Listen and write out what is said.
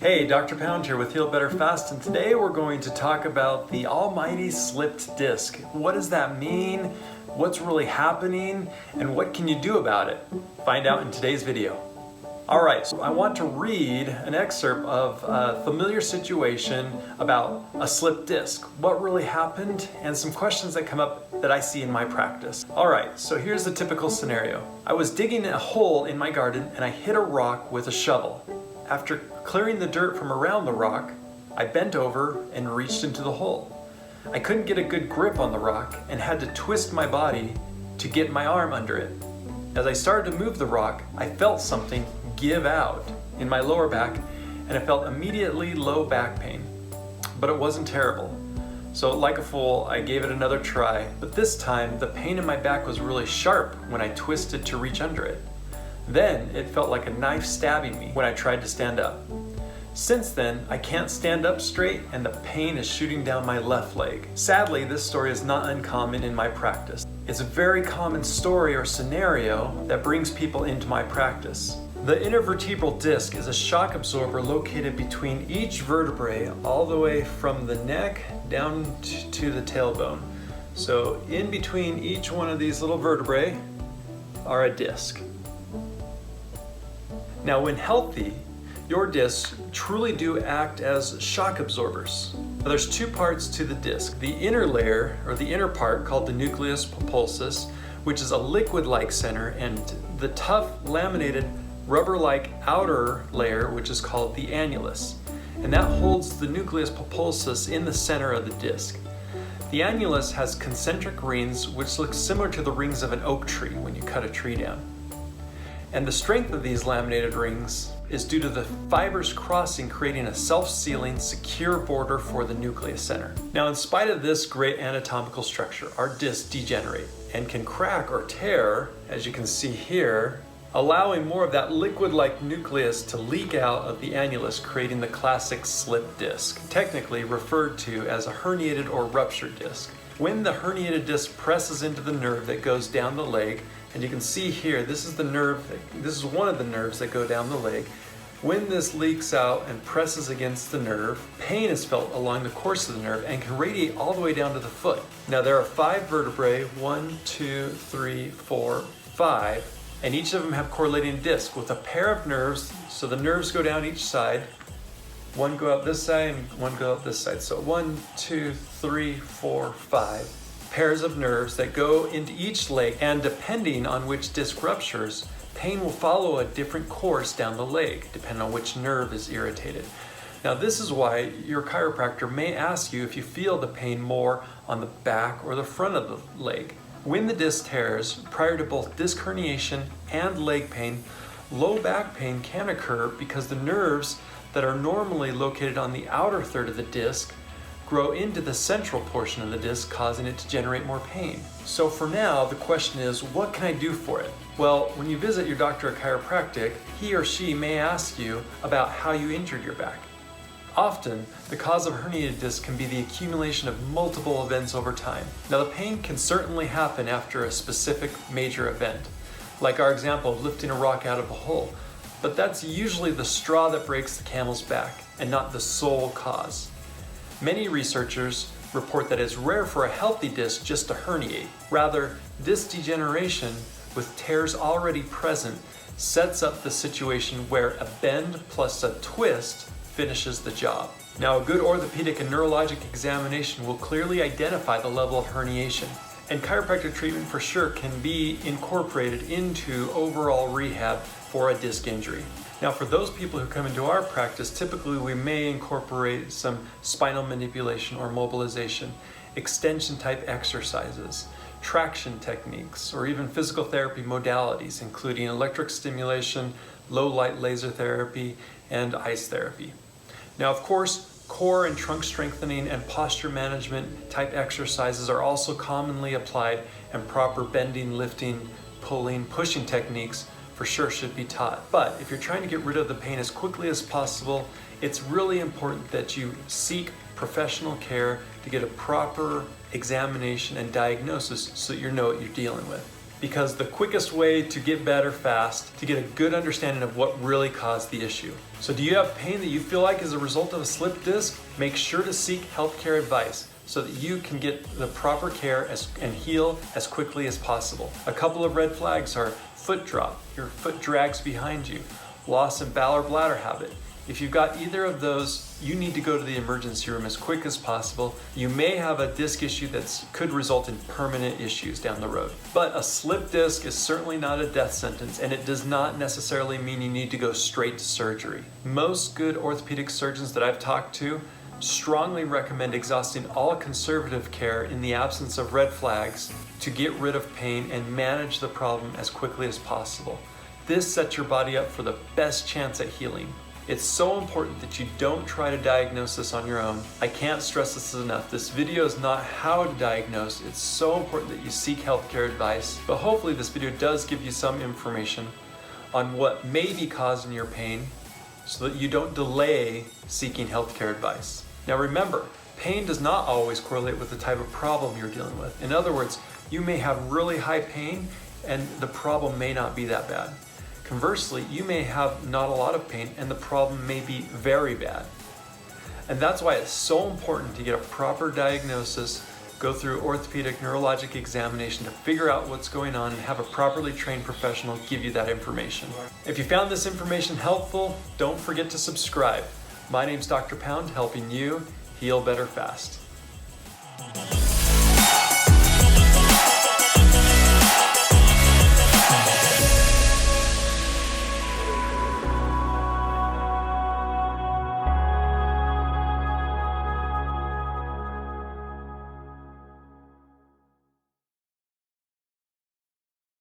Hey, Dr. Pound here with Heal Better Fast, and today we're going to talk about the almighty slipped disc. What does that mean? What's really happening? And what can you do about it? Find out in today's video. Alright, so I want to read an excerpt of a familiar situation about a slipped disc, what really happened, and some questions that come up that I see in my practice. Alright, so here's the typical scenario. I was digging a hole in my garden and I hit a rock with a shovel. After clearing the dirt from around the rock, I bent over and reached into the hole. I couldn't get a good grip on the rock and had to twist my body to get my arm under it. As I started to move the rock, I felt something give out in my lower back and I felt immediately low back pain. But it wasn't terrible. So like a fool, I gave it another try, but this time the pain in my back was really sharp when I twisted to reach under it. Then it felt like a knife stabbing me when I tried to stand up. Since then, I can't stand up straight and the pain is shooting down my left leg. Sadly, this story is not uncommon in my practice. It's a very common story or scenario that brings people into my practice. The intervertebral disc is a shock absorber located between each vertebrae all the way from the neck down to the tailbone. So in between each one of these little vertebrae are a disc. Now when healthy, your discs truly do act as shock absorbers. Now, there's two parts to the disc. The inner layer, or the inner part, called the nucleus pulposus, which is a liquid-like center, and the tough, laminated, rubber-like outer layer, which is called the annulus. And that holds the nucleus pulposus in the center of the disc. The annulus has concentric rings, which look similar to the rings of an oak tree when you cut a tree down. And the strength of these laminated rings is due to the fibers crossing, creating a self-sealing, secure border for the nucleus center. Now, in spite of this great anatomical structure, our discs degenerate and can crack or tear, as you can see here, allowing more of that liquid-like nucleus to leak out of the annulus, creating the classic slip disc, technically referred to as a herniated or ruptured disc. When the herniated disc presses into the nerve that goes down the leg, and you can see here, this is one of the nerves that go down the leg. When this leaks out and presses against the nerve, pain is felt along the course of the nerve and can radiate all the way down to the foot. Now there are 5 vertebrae, 1, 2, 3, 4, 5, and each of them have correlating discs with a pair of nerves, so the nerves go down each side. One go out this side and one go out this side. So 1, 2, 3, 4, 5. Pairs of nerves that go into each leg, and depending on which disc ruptures, pain will follow a different course down the leg, depending on which nerve is irritated. Now this is why your chiropractor may ask you if you feel the pain more on the back or the front of the leg. When the disc tears, prior to both disc herniation and leg pain, low back pain can occur because the nerves that are normally located on the outer third of the disc grow into the central portion of the disc, causing it to generate more pain. So for now, the question is, what can I do for it? Well, when you visit your doctor at Chiropractic, he or she may ask you about how you injured your back. Often, the cause of herniated disc can be the accumulation of multiple events over time. Now, the pain can certainly happen after a specific major event, like our example of lifting a rock out of a hole, but that's usually the straw that breaks the camel's back and not the sole cause. Many researchers report that it's rare for a healthy disc just to herniate. Rather, disc degeneration with tears already present sets up the situation where a bend plus a twist finishes the job. Now, a good orthopedic and neurologic examination will clearly identify the level of herniation, and chiropractic treatment for sure can be incorporated into overall rehab for a disc injury. Now, for those people who come into our practice, typically we may incorporate some spinal manipulation or mobilization, extension type exercises, traction techniques, or even physical therapy modalities, including electric stimulation, low light laser therapy, and ice therapy. Now, of course, core and trunk strengthening and posture management type exercises are also commonly applied, and proper bending, lifting, pulling, pushing techniques for sure should be taught. But if you're trying to get rid of the pain as quickly as possible, it's really important that you seek professional care to get a proper examination and diagnosis so you know what you're dealing with. because the quickest way to get better fast, to get a good understanding of what really caused the issue. So do you have pain that you feel like is a result of a slipped disc? Make sure to seek healthcare advice so that you can get the proper care and heal as quickly as possible. A couple of red flags are foot drop, your foot drags behind you, loss of bowel or bladder habit. If you've got either of those, you need to go to the emergency room as quick as possible. You may have a disc issue that could result in permanent issues down the road. But a slipped disc is certainly not a death sentence, and it does not necessarily mean you need to go straight to surgery. Most good orthopedic surgeons that I've talked to strongly recommend exhausting all conservative care in the absence of red flags to get rid of pain and manage the problem as quickly as possible. This sets your body up for the best chance at healing. It's so important that you don't try to diagnose this on your own. I can't stress this enough. This video is not how to diagnose. It's so important that you seek healthcare advice. But hopefully this video does give you some information on what may be causing your pain so that you don't delay seeking healthcare advice. Now remember, pain does not always correlate with the type of problem you're dealing with. In other words, you may have really high pain and the problem may not be that bad. Conversely, you may have not a lot of pain and the problem may be very bad. And that's why it's so important to get a proper diagnosis, go through orthopedic neurologic examination to figure out what's going on and have a properly trained professional give you that information. If you found this information helpful, don't forget to subscribe. My name's Dr. Pound, helping you heal better fast.